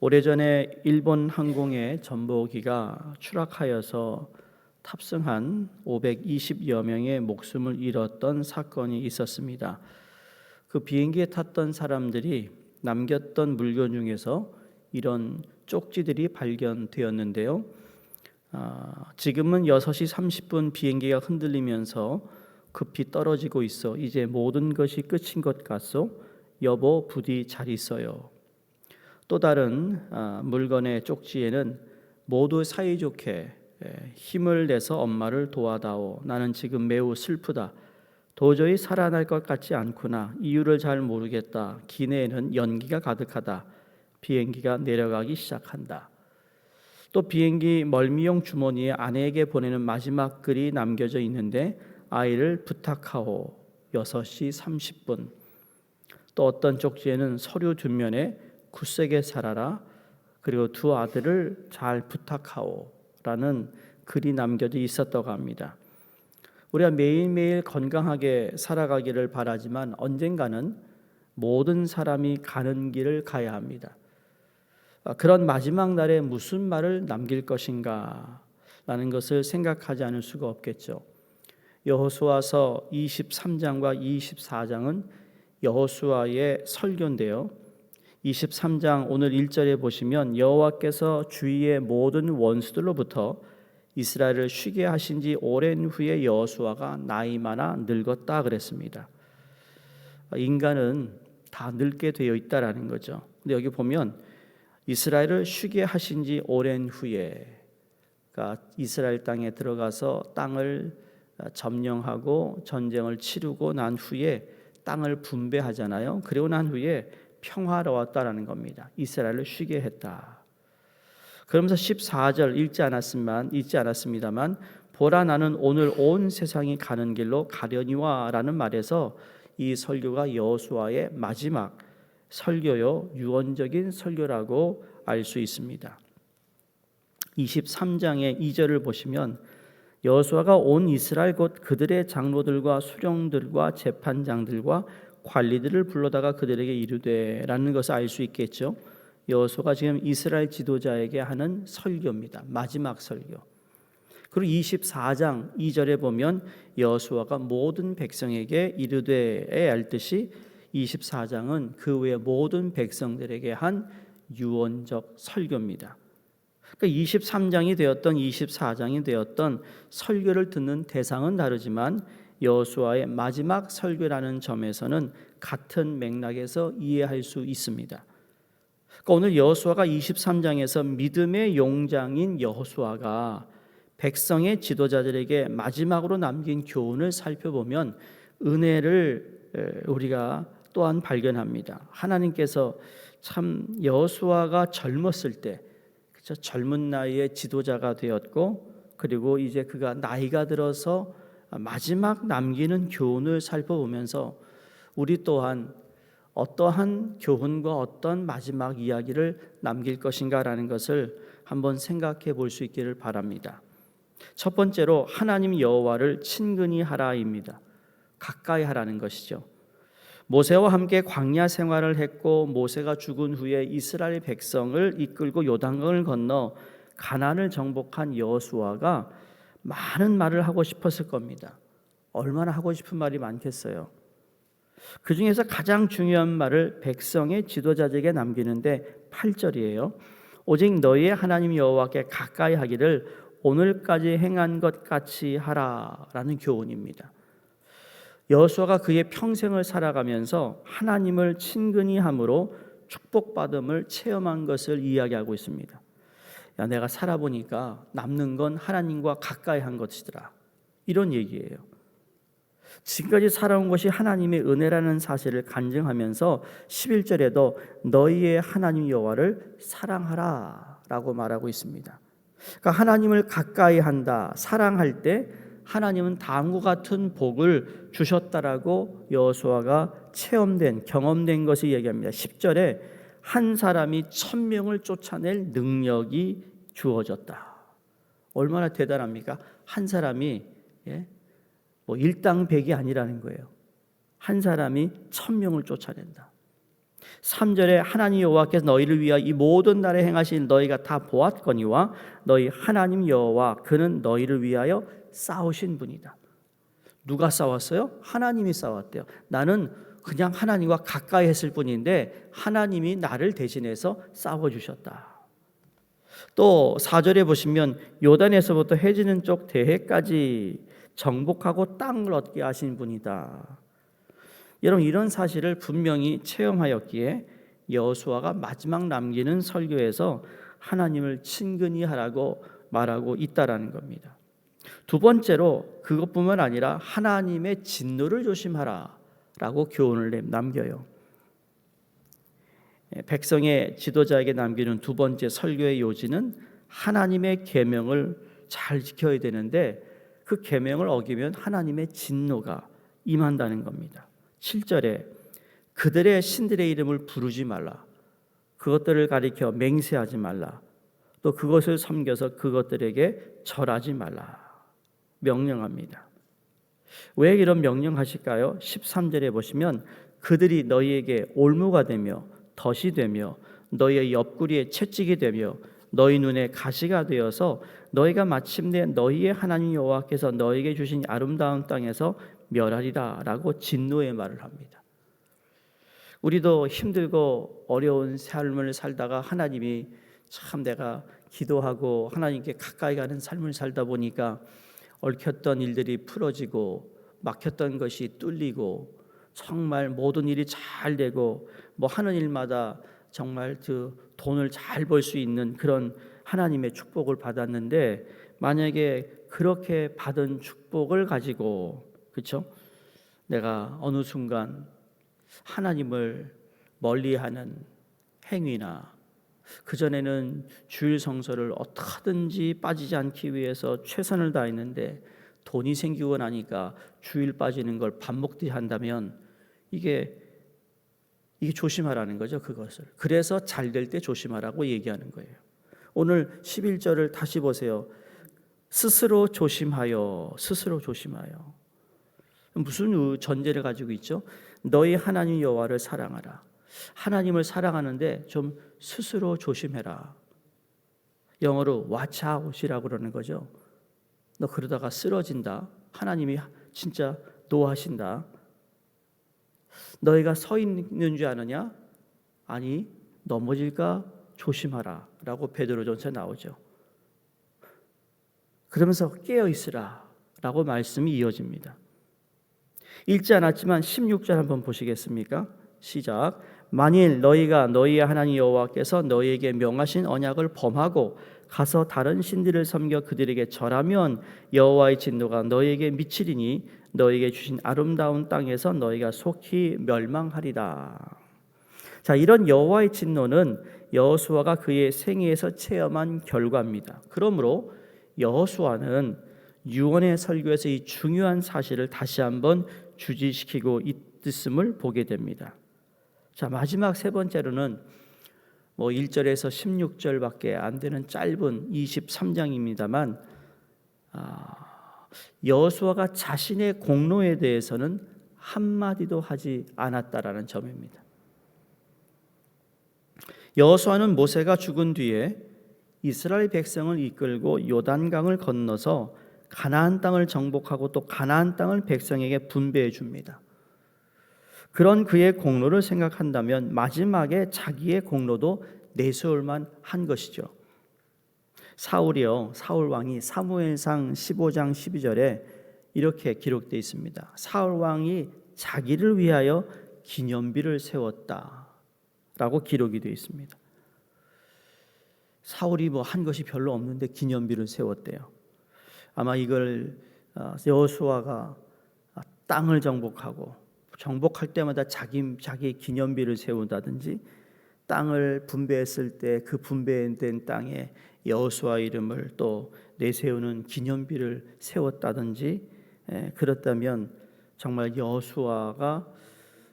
오래전에 일본 항공의 전보기가 추락하여서 탑승한 520여 명의 목숨을 잃었던 사건이 있었습니다. 그 비행기에 탔던 사람들이 남겼던 물건 중에서 이런 쪽지들이 발견되었는데요. 지금은 6시 30분 비행기가 흔들리면서 급히 떨어지고 있어 이제 모든 것이 끝인 것 같소. 여보 부디 잘 있어요. 또 다른 물건의 쪽지에는 모두 사이좋게 힘을 내서 엄마를 도와다오. 나는 지금 매우 슬프다. 도저히 살아날 것 같지 않구나. 이유를 잘 모르겠다. 기내에는 연기가 가득하다. 비행기가 내려가기 시작한다. 또 비행기 멀미용 주머니에 아내에게 보내는 마지막 글이 남겨져 있는데 아이를 부탁하오. 6시 30분. 또 어떤 쪽지에는 서류 뒷면에 굳세게 살아라. 그리고 두 아들을 잘 부탁하오. 라는 글이 남겨져 있었다고 합니다. 우리가 매일매일 건강하게 살아가기를 바라지만 언젠가는 모든 사람이 가는 길을 가야 합니다. 그런 마지막 날에 무슨 말을 남길 것인가 라는 것을 생각하지 않을 수가 없겠죠. 여호수아서 23장과 24장은 여호수아의 설교인데요. 23장 오늘 1절에 보시면 여호와께서 주위의 모든 원수들로부터 이스라엘을 쉬게 하신 지 오랜 후에 여호수아가 나이 많아 늙었다 그랬습니다. 인간은 다 늙게 되어 있다라는 거죠. 근데 여기 보면 이스라엘을 쉬게 하신 지 오랜 후에, 그러니까 이스라엘 땅에 들어가서 땅을 점령하고 전쟁을 치르고 난 후에 땅을 분배하잖아요. 그리고 난 후에 평화로웠다라는 겁니다. 이스라엘을 쉬게 했다. 그러면서 14절 읽지 않았습니다만 보라 나는 오늘 온 세상이 가는 길로 가려니와 라는 말에서 이 설교가 여호수아의 마지막 설교요, 유언적인 설교라고 알 수 있습니다. 23장의 2절을 보시면 여호수아가 온 이스라엘 곧 그들의 장로들과 수령들과 재판장들과 관리들을 불러다가 그들에게 이르되라는 것을 알 수 있겠죠. 여호수아가 지금 이스라엘 지도자에게 하는 설교입니다. 마지막 설교. 그리고 24장 2절에 보면 여호수아가 모든 백성에게 이르되에 알 듯이 24장은 그 외 모든 백성들에게 한 유언적 설교입니다. 그러니까 23장이 되었던 24장이 되었던 설교를 듣는 대상은 다르지만 여호수아의 마지막 설교라는 점에서는 같은 맥락에서 이해할 수 있습니다. 그러니까 오늘 여호수아가 23장에서 믿음의 용장인 여호수아가 백성의 지도자들에게 마지막으로 남긴 교훈을 살펴보면 은혜를 우리가 또한 발견합니다. 하나님께서 참 여호수아가 젊었을 때, 그렇죠? 젊은 나이에 지도자가 되었고, 그리고 이제 그가 나이가 들어서 마지막 남기는 교훈을 살펴보면서 우리 또한 어떠한 교훈과 어떤 마지막 이야기를 남길 것인가라는 것을 한번 생각해 볼 수 있기를 바랍니다. 첫 번째로 하나님 여호와를 친근히 하라입니다. 가까이 하라는 것이죠. 모세와 함께 광야 생활을 했고 모세가 죽은 후에 이스라엘 백성을 이끌고 요단강을 건너 가나안을 정복한 여호수아가 많은 말을 하고 싶었을 겁니다. 얼마나 하고 싶은 말이 많겠어요. 그 중에서 가장 중요한 말을 백성의 지도자에게 남기는데 8절이에요. 오직 너희의 하나님 여호와께 가까이 하기를 오늘까지 행한 것 같이 하라라는 교훈입니다. 여호수아가 그의 평생을 살아가면서 하나님을 친근히 함으로 축복받음을 체험한 것을 이야기하고 있습니다. 야, 내가 살아보니까 남는 건 하나님과 가까이 한 것이더라. 이런 얘기예요. 지금까지 살아온 것이 하나님의 은혜라는 사실을 간증하면서 11절에도 너희의 하나님 여호와를 사랑하라 라고 말하고 있습니다. 그러니까 하나님을 가까이 한다, 사랑할 때 하나님은 다음과 같은 복을 주셨다라고 여호수아가 체험된, 경험된 것을 얘기합니다. 10절에 한 사람이 1000명을 쫓아낼 능력이 주어졌다. 얼마나 대단합니까? 한 사람이 일당백이 아니라는 거예요. 한 사람이 1000명을 쫓아낸다. 3절에 하나님 여호와께서 너희를 위하여 이 모든 날에 행하신 너희가 다 보았거니와 너희 하나님 여호와 그는 너희를 위하여 싸우신 분이다. 누가 싸웠어요? 하나님이 싸웠대요. 나는 그냥 하나님과 가까이 했을 뿐인데 하나님이 나를 대신해서 싸워주셨다. 또 4절에 보시면 요단에서부터 해지는 쪽 대해까지 정복하고 땅을 얻게 하신 분이다. 여러분, 이런 사실을 분명히 체험하였기에 여호수아가 마지막 남기는 설교에서 하나님을 친근히 하라고 말하고 있다라는 겁니다. 두 번째로 그것뿐만 아니라 하나님의 진노를 조심하라라고 교훈을 남겨요. 백성의 지도자에게 남기는 두 번째 설교의 요지는 하나님의 계명을 잘 지켜야 되는데 그 계명을 어기면 하나님의 진노가 임한다는 겁니다. 7절에 그들의 신들의 이름을 부르지 말라. 그것들을 가리켜 맹세하지 말라. 또 그것을 섬겨서 그것들에게 절하지 말라. 명령합니다. 왜 이런 명령하실까요? 13절에 보시면 그들이 너희에게 올무가 되며 덫이 되며 너희의 옆구리에 채찍이 되며 너희 눈에 가시가 되어서 너희가 마침내 너희의 하나님 여호와께서 너희에게 주신 아름다운 땅에서 멸하리라 라고 진노의 말을 합니다. 우리도 힘들고 어려운 삶을 살다가 하나님이 참 내가 기도하고 하나님께 가까이 가는 삶을 살다 보니까 얽혔던 일들이 풀어지고 막혔던 것이 뚫리고 정말 모든 일이 잘 되고 뭐 하는 일마다 정말 그 돈을 잘 벌 수 있는 그런 하나님의 축복을 받았는데 만약에 그렇게 받은 축복을 가지고 그렇죠? 내가 어느 순간 하나님을 멀리하는 행위나 그전에는 주일 성서를 어떻게든지 빠지지 않기 위해서 최선을 다했는데 돈이 생기고 나니까 주일 빠지는 걸 밥 먹듯이 한다면 이게 조심하라는 거죠. 그것을. 그래서 잘 될 때 조심하라고 얘기하는 거예요. 오늘 11절을 다시 보세요. 스스로 조심하여 스스로 조심하여. 무슨 전제를 가지고 있죠? 너희 하나님 여호와를 사랑하라. 하나님을 사랑하는데 좀 스스로 조심해라. 영어로 watch out이라고 그러는 거죠. 너 그러다가 쓰러진다. 하나님이 진짜 노하신다. 너희가 서 있는 줄 아느냐? 아니 넘어질까 조심하라 라고 베드로전서에 나오죠. 그러면서 깨어 있으라 라고 말씀이 이어집니다. 읽지 않았지만 16절 한번 보시겠습니까? 시작. 만일 너희가 너희의 하나님 여호와께서 너희에게 명하신 언약을 범하고 가서 다른 신들을 섬겨 그들에게 절하면 여호와의 진노가 너희에게 미치리니 너희에게 주신 아름다운 땅에서 너희가 속히 멸망하리라. 자, 이런 여호와의 진노는 여호수아가 그의 생애에서 체험한 결과입니다. 그러므로 여호수아는 유언의 설교에서 이 중요한 사실을 다시 한번 주지시키고 있음을 보게 됩니다. 자, 마지막 세 번째로는 1절에서 16절밖에 안 되는 짧은 23장입니다만 여호수아가 자신의 공로에 대해서는 한마디도 하지 않았다라는 점입니다. 여호수아는 모세가 죽은 뒤에 이스라엘 백성을 이끌고 요단강을 건너서 가나안 땅을 정복하고 또 가나안 땅을 백성에게 분배해 줍니다. 그런 그의 공로를 생각한다면 마지막에 자기의 공로도 내세울만 한 것이죠. 사울 왕이 사무엘상 15장 12절에 이렇게 기록되어 있습니다. 사울 왕이 자기를 위하여 기념비를 세웠다라고 기록이 되어 있습니다. 사울이 한 것이 별로 없는데 기념비를 세웠대요. 아마 이걸 여호수아가 땅을 정복할 때마다 자기 기념비를 세운다든지 땅을 분배했을 때 그 분배된 땅에 여호수아 이름을 또 내세우는 기념비를 세웠다든지 그렇다면 정말 여호수아가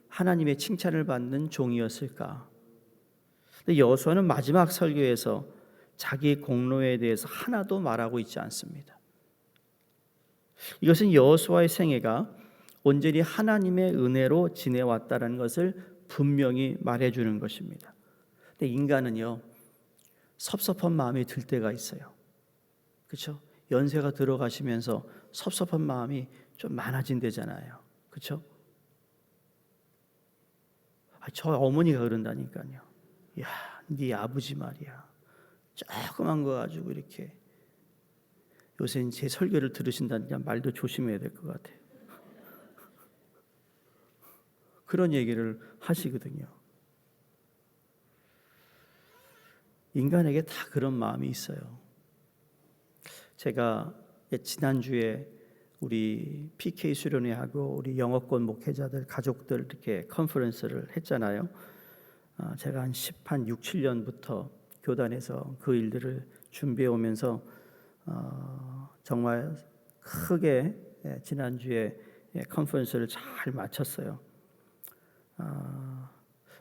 하나님의 칭찬을 받는 종이었을까? 근데 여호수아는 마지막 설교에서 자기 공로에 대해서 하나도 말하고 있지 않습니다. 이것은 여호수아의 생애가 온전히 하나님의 은혜로 지내왔다는 것을 분명히 말해주는 것입니다. 근데 인간은요, 섭섭한 마음이 들 때가 있어요. 그렇죠? 연세가 들어가시면서 섭섭한 마음이 좀 많아진대잖아요. 그렇죠? 저 어머니가 그런다니까요. 야, 네 아버지 말이야. 조그만 거 가지고 이렇게. 요새 제 설교를 들으신다니까 말도 조심해야 될 것 같아요. 그런 얘기를 하시거든요. 인간에게 다 그런 마음이 있어요. 제가 지난주에 우리 PK 수련회하고 우리 영어권 목회자들 가족들 이렇게 컨퍼런스를 했잖아요. 제가 한 6, 7년부터 교단에서 그 일들을 준비해 오면서 정말 크게 지난주에 컨퍼런스를 잘 마쳤어요.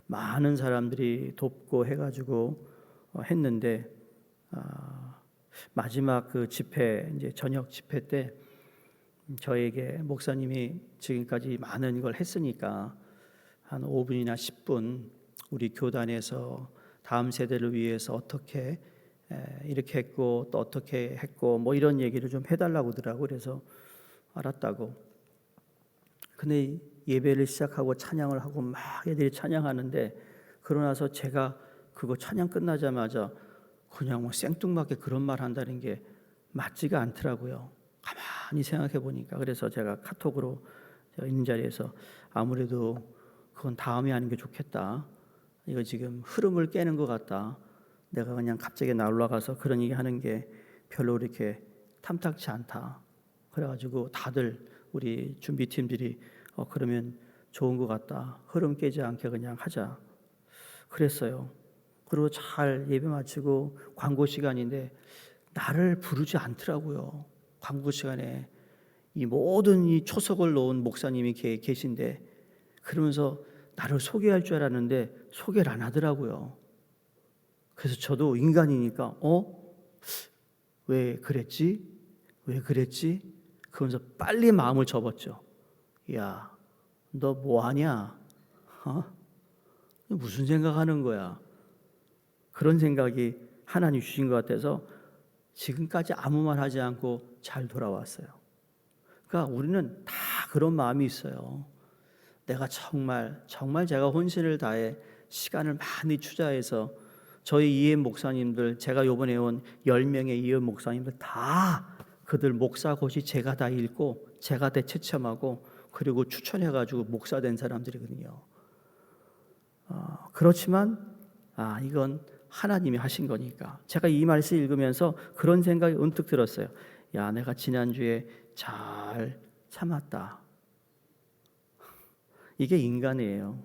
많은 사람들이 돕고 해가지고 했는데 마지막 그 집회, 이제 저녁 집회 때 저에게 목사님이 지금까지 많은 걸 했으니까 한 5분이나 10분 우리 교단에서 다음 세대를 위해서 어떻게 이렇게 했고 또 어떻게 했고 뭐 이런 얘기를 좀 해달라고 하더라고. 그래서 알았다고. 근데 예배를 시작하고 찬양을 하고 막 애들이 찬양하는데 그러고 나서 제가 그거 찬양 끝나자마자 그냥 뭐 생뚱맞게 그런 말 한다는 게 맞지가 않더라고요. 가만히 생각해 보니까. 그래서 제가 카톡으로 제가 있는 자리에서 아무래도 그건 다음에 하는 게 좋겠다. 이거 지금 흐름을 깨는 것 같다. 내가 그냥 갑자기 올라가서 그런 얘기 하는 게 별로 이렇게 탐탁치 않다. 그래가지고 다들 우리 준비팀들이 그러면 좋은 것 같다. 흐름 깨지 않게 그냥 하자. 그랬어요. 그리고 잘 예배 마치고 광고 시간인데 나를 부르지 않더라고요. 광고 시간에 이 모든 이 초석을 놓은 목사님이 계신데 그러면서 나를 소개할 줄 알았는데 소개를 안 하더라고요. 그래서 저도 인간이니까 왜 그랬지? 왜 그랬지? 그러면서 빨리 마음을 접었죠. 야, 너 뭐하냐? 무슨 생각하는 거야? 그런 생각이 하나님 주신 것 같아서 지금까지 아무 말 하지 않고 잘 돌아왔어요. 그러니까 우리는 다 그런 마음이 있어요. 내가 정말 제가 혼신을 다해 시간을 많이 투자해서 저희 이해 목사님들, 제가 요번에 온 10명의 이해 목사님들 다 그들 목사고시 제가 다 읽고 제가 다 채점하고 그리고 추천해가지고 목사 된 사람들이거든요. 그렇지만 이건 하나님이 하신 거니까. 제가 이 말씀 읽으면서 그런 생각이 언뜻 들었어요. 야, 내가 지난주에 잘 참았다. 이게 인간이에요.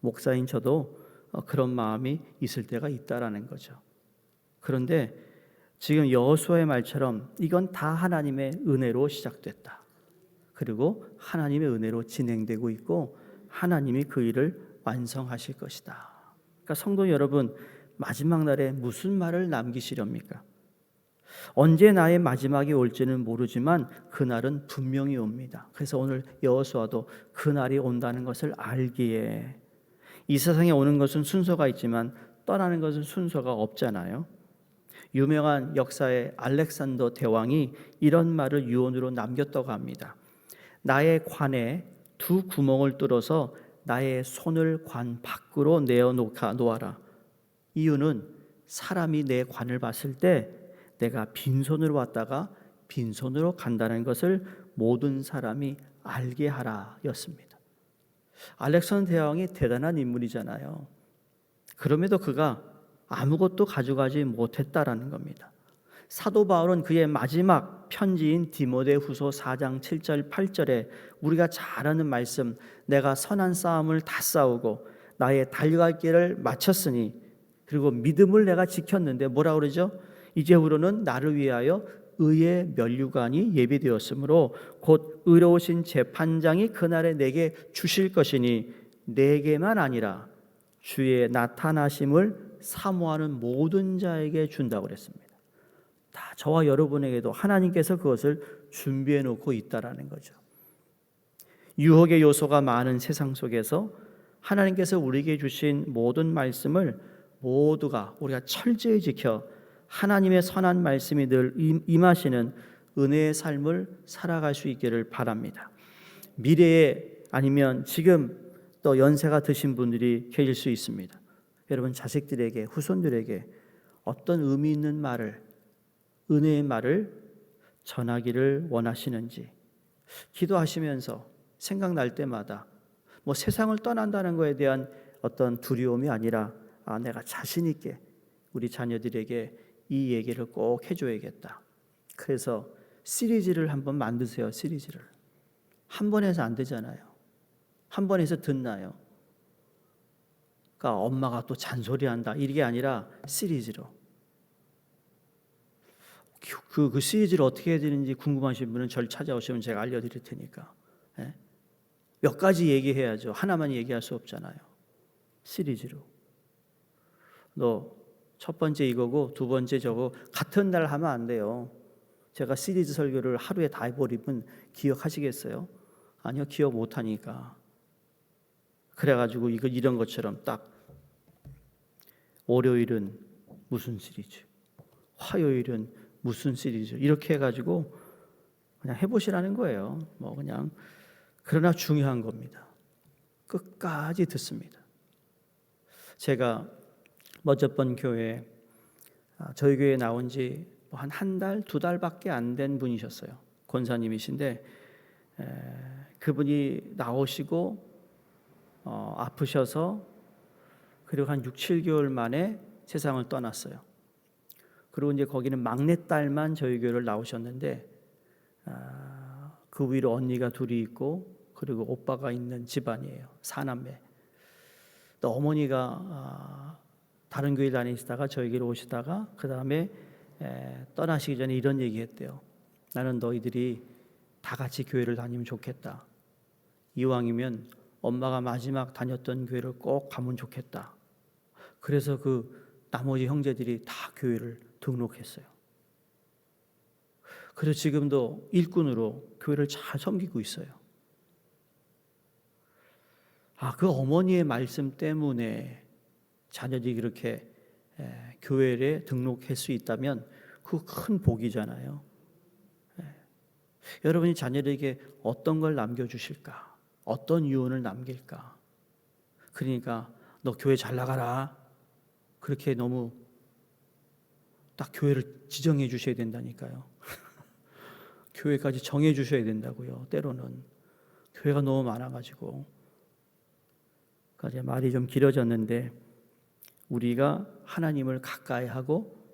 목사인 저도 그런 마음이 있을 때가 있다라는 거죠. 그런데 지금 여호수아의 말처럼 이건 다 하나님의 은혜로 시작됐다. 그리고 하나님의 은혜로 진행되고 있고 하나님이 그 일을 완성하실 것이다. 그러니까 성도 여러분, 마지막 날에 무슨 말을 남기시렵니까? 언제 나의 마지막이 올지는 모르지만 그날은 분명히 옵니다. 그래서 오늘 여호수아도 그날이 온다는 것을 알기에 이 세상에 오는 것은 순서가 있지만 떠나는 것은 순서가 없잖아요. 유명한 역사의 알렉산더 대왕이 이런 말을 유언으로 남겼다고 합니다. 나의 관에 두 구멍을 뚫어서 나의 손을 관 밖으로 내어 놓아라. 이유는 사람이 내 관을 봤을 때 내가 빈손으로 왔다가 빈손으로 간다는 것을 모든 사람이 알게 하라 였습니다. 알렉산더 대왕이 대단한 인물이잖아요. 그럼에도 그가 아무것도 가져가지 못했다라는 겁니다. 사도 바울은 그의 마지막 편지인 디모데후서 4장 7절 8절에 우리가 잘 아는 말씀, 내가 선한 싸움을 다 싸우고 나의 달려갈 길을 마쳤으니 그리고 믿음을 내가 지켰는데 뭐라 그러죠? 이제후로는 나를 위하여 의의 면류관이 예비되었으므로 곧 의로우신 재판장이 그날에 내게 주실 것이니 내게만 아니라 주의 나타나심을 사모하는 모든 자에게 준다고 그랬습니다. 다 저와 여러분에게도 하나님께서 그것을 준비해 놓고 있다라는 거죠. 유혹의 요소가 많은 세상 속에서 하나님께서 우리에게 주신 모든 말씀을 모두가 우리가 철저히 지켜 하나님의 선한 말씀이 늘 임하시는 은혜의 삶을 살아갈 수 있기를 바랍니다. 미래에 아니면 지금 또 연세가 드신 분들이 계실 수 있습니다. 여러분 자식들에게 후손들에게 어떤 의미 있는 말을 은혜의 말을 전하기를 원하시는지 기도하시면서 생각날 때마다 뭐 세상을 떠난다는 것에 대한 어떤 두려움이 아니라 내가 자신 있게 우리 자녀들에게 이 얘기를 꼭 해줘야겠다. 그래서 시리즈를 한번 만드세요. 시리즈를 한 번 해서 안 되잖아요. 한 번 해서 듣나요? 그러니까 엄마가 또 잔소리한다 이게 아니라 시리즈로 그 시리즈를 어떻게 해야 되는지 궁금하신 분은 저를 찾아오시면 제가 알려드릴 테니까. 예? 몇 가지 얘기해야죠. 하나만 얘기할 수 없잖아요. 시리즈로. 너 첫 번째 이거고 두 번째 저거 같은 날 하면 안 돼요. 제가 시리즈 설교를 하루에 다 해버리면 기억하시겠어요? 아니요, 기억 못하니까. 그래가지고 이런 것처럼 딱 월요일은 무슨 시리즈, 화요일은 무슨 시리즈 이렇게 해가지고 그냥 해보시라는 거예요. 뭐 그냥 그러나 중요한 겁니다. 끝까지 듣습니다. 제가 먼저번 교회 저희 교회에 나온 지 한 달, 두 달밖에 안 된 분이셨어요. 권사님이신데 그분이 나오시고 아프셔서 그리고 한 6, 7개월 만에 세상을 떠났어요. 그리고 이제 거기는 막내딸만 저희 교회를 나오셨는데 그 위로 언니가 둘이 있고 그리고 오빠가 있는 집안이에요. 사남매. 또 어머니가 다른 교회 다니시다가 저희 교회로 오시다가 그 다음에 떠나시기 전에 이런 얘기했대요. 나는 너희들이 다 같이 교회를 다니면 좋겠다. 이왕이면 엄마가 마지막 다녔던 교회를 꼭 가면 좋겠다. 그래서 그 나머지 형제들이 다 교회를 등록했어요. 그래서 지금도 일꾼으로 교회를 잘 섬기고 있어요. 그 어머니의 말씀 때문에 자녀들이 그렇게 교회에 등록할 수 있다면 그 큰 복이잖아요. 여러분이 자녀들에게 어떤 걸 남겨주실까? 어떤 유언을 남길까? 그러니까 너 교회 잘 나가라. 그렇게 너무 딱 교회를 지정해 주셔야 된다니까요. 교회까지 정해 주셔야 된다고요. 때로는 교회가 너무 많아가지고. 그러니까 말이 좀 길어졌는데 우리가 하나님을 가까이 하고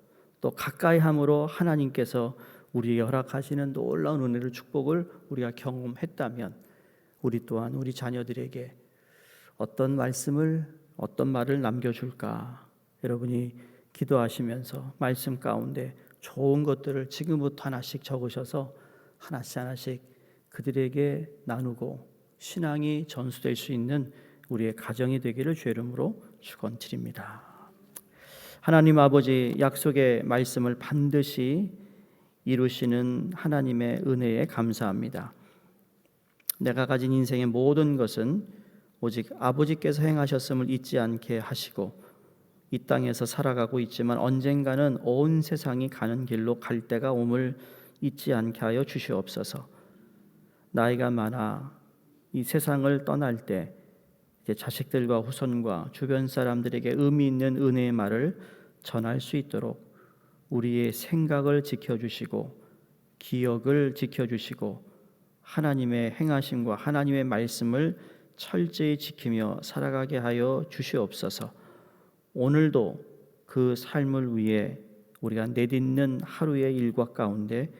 또 가까이 함으로 하나님께서 우리에게 허락하시는 놀라운 은혜를 축복을 우리가 경험했다면 우리 또한 우리 자녀들에게 어떤 말씀을 어떤 말을 남겨줄까? 여러분이 기도하시면서 말씀 가운데 좋은 것들을 지금부터 하나씩 적으셔서 하나씩 그들에게 나누고 신앙이 전수될 수 있는 우리의 가정이 되기를 주의 이름으로 축원드립니다. 하나님 아버지 약속의 말씀을 반드시 이루시는 하나님의 은혜에 감사합니다. 내가 가진 인생의 모든 것은 오직 아버지께서 행하셨음을 잊지 않게 하시고 이 땅에서 살아가고 있지만 언젠가는 온 세상이 가는 길로 갈 때가 옴을 잊지 않게 하여 주시옵소서. 나이가 많아 이 세상을 떠날 때 이제 자식들과 후손과 주변 사람들에게 의미 있는 은혜의 말을 전할 수 있도록 우리의 생각을 지켜주시고 기억을 지켜주시고 하나님의 행하심과 하나님의 말씀을 철저히 지키며 살아가게 하여 주시옵소서. 오늘도 그 삶을 위해 우리가 내딛는 하루의 일과 가운데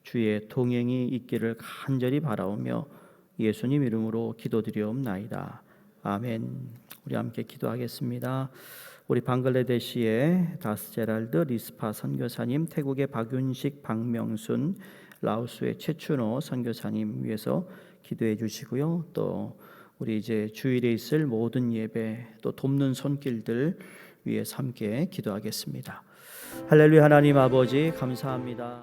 주의 동행이 있기를 간절히 바라오며 예수님 이름으로 기도드리옵나이다. 아멘. 우리 함께 기도하겠습니다. 우리 방글라데시의 다스제랄드 리스파 선교사님, 태국의 박윤식, 박명순, 라오스의 최춘호 선교사님 위해서 기도해 주시고요. 또 우리 이제 주일에 있을 모든 예배 또 돕는 손길들 위해서 함께 기도하겠습니다. 할렐루야. 하나님 아버지 감사합니다.